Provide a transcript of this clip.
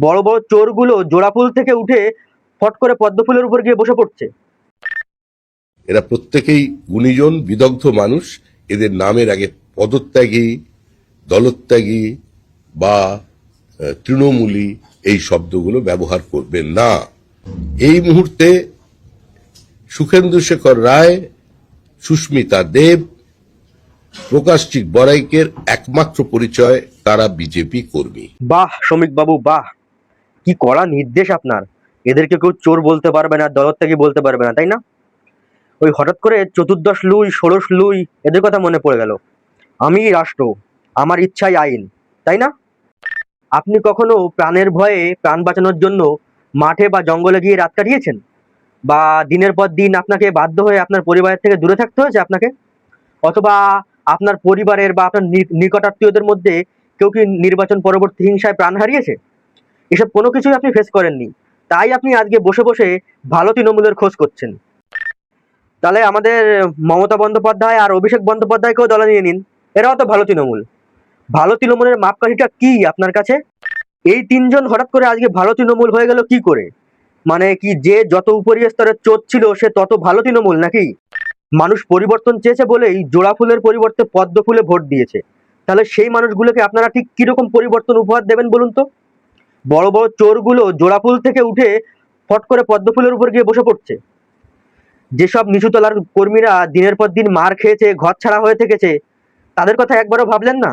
বড় বড় চোরগুলো জোড়াফুল থেকে উঠে ফট করে পদ্মফুলের উপর গিয়ে বসে পড়ছে। এরা প্রত্যেকেই গুণীজন বিদগ্ধ মানুষ। এদের নামের আগে পদত্যাগী, দলত্যাগী বা তৃণমূলী এই শব্দগুলো ব্যবহার করবেন না। এই মুহূর্তে সুখেন্দু শেখর রায়, সুস্মিতা দেব, প্রকাশজিৎ বড়াইকের একমাত্র পরিচয় তারা বিজেপি কর্মী। বাহ শ্রমিক বাবু, বাহ, কি কড়া নির্দেশ আপনার। এদেরকে কেউ চোর বলতে পারবে না, দলত্যাগী বলতে পারবে না, তাই না? ওই হঠাৎ করে চতুর্দশ লুই, ষোড়শ লুই এদের কথা মনে পড়ে গেল। আমি রাষ্ট্র, আমার ইচ্ছাই আইন, তাই না? আপনি কখনো প্রাণের ভয়ে প্রাণ বাঁচানোর জন্য মাঠে বা জঙ্গলে গিয়ে রাত কাটিয়েছেন? বা দিনের পর দিন আপনাকে বাধ্য হয়ে আপনার পরিবারের থেকে দূরে থাকতে হয়েছে আপনাকে? অথবা আপনার পরিবারের বা আপনার নিকটাত্মীয়দের মধ্যে কেউ কি নির্বাচন পরবর্তী হিংসায় প্রাণ হারিয়েছে? এসব কোনো কিছুই আপনি ফেস করেননি, তাই আপনি আজকে বসে বসে ভালো তৃণমূলের খোঁজ করছেন। তাহলে আমাদের মমতা বন্দ্যোপাধ্যায় আর অভিষেক বন্দ্যোপাধ্যায়কেও দলে নিয়ে নিন, এরাও তো ভালো তৃণমূল। ভালো তৃণমূলের মাপকাঠিটা কি আপনার কাছে? এই তিনজন হঠাৎ করে আজকে ভালো তৃণমূল হয়ে গেল কি করে? মানে কি, যে যত উপরি স্তরের চোর ছিল সে তত ভালো তৃণমূল নাকি? মানুষ পরিবর্তন চেয়েছে বলেই জোড়া ফুলের পরিবর্তে পদ্ম ফুলে ভোট দিয়েছে। তাহলে সেই মানুষগুলোকে আপনারা ঠিক কিরকম পরিবর্তন উপহার দেবেন বলুন তো? বড় বড় চোরগুলো জোড়া ফুল থেকে উঠে ফট করে পদ্ম ফুলের উপর গিয়ে বসে পড়ছে। যেসব নিচুতলার কর্মীরা দিনের পর দিন মার খেয়েছে, ঘর ছাড়া হয়ে থেকেছে, তাদের কথা একবারও ভাবলেন না?